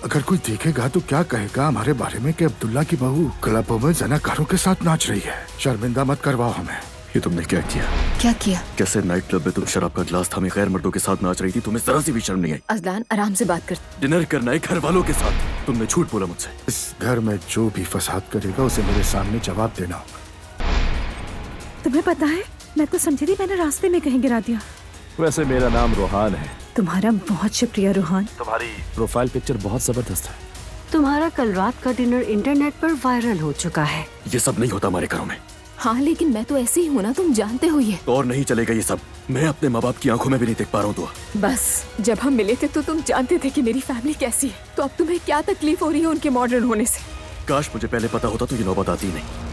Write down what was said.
अगर कोई देखेगा तो क्या कहेगा हमारे बारे में कि अब्दुल्ला की बहू क्लबों में जनाकारों के साथ नाच रही है। शर्मिंदा मत करवाओ हमें। ये तुमने क्या किया? क्या किया? कैसे नाइट क्लब में तुम शराब का गिलास थामे गैर मर्दों के साथ नाच रही थी? तुम्हें जरा सी भी शर्म नहीं आई? अजलान आराम से बात कर। डिनर करना है घर वालों के साथ, तुमने झूठ बोला मुझसे। इस घर में जो भी फसाद करेगा उसे मेरे सामने जवाब देना होगा। तुम्हें पता है, मैं तो समझी थी मैंने रास्ते में कहीं गिरा दिया। वैसे मेरा नाम रोहान है। तुम्हारा बहुत शुक्रिया रोहान। तुम्हारी प्रोफाइल पिक्चर बहुत जबरदस्त है। तुम्हारा कल रात का डिनर इंटरनेट पर वायरल हो चुका है। ये सब नहीं होता हमारे घरों में। हाँ लेकिन मैं तो ऐसी ही हूँ ना, तुम जानते हो ये। और नहीं चलेगा ये सब। मैं अपने माँ बाप की आंखों में भी नहीं देख पा रहा हूँ। तो बस जब हम मिले थे तो तुम जानते थे कि मेरी फैमिली कैसी है, तो अब तुम्हें क्या तकलीफ हो रही है उनके मॉडर्न होने से? काश मुझे पहले पता होता तो ये नौबत आती नहीं।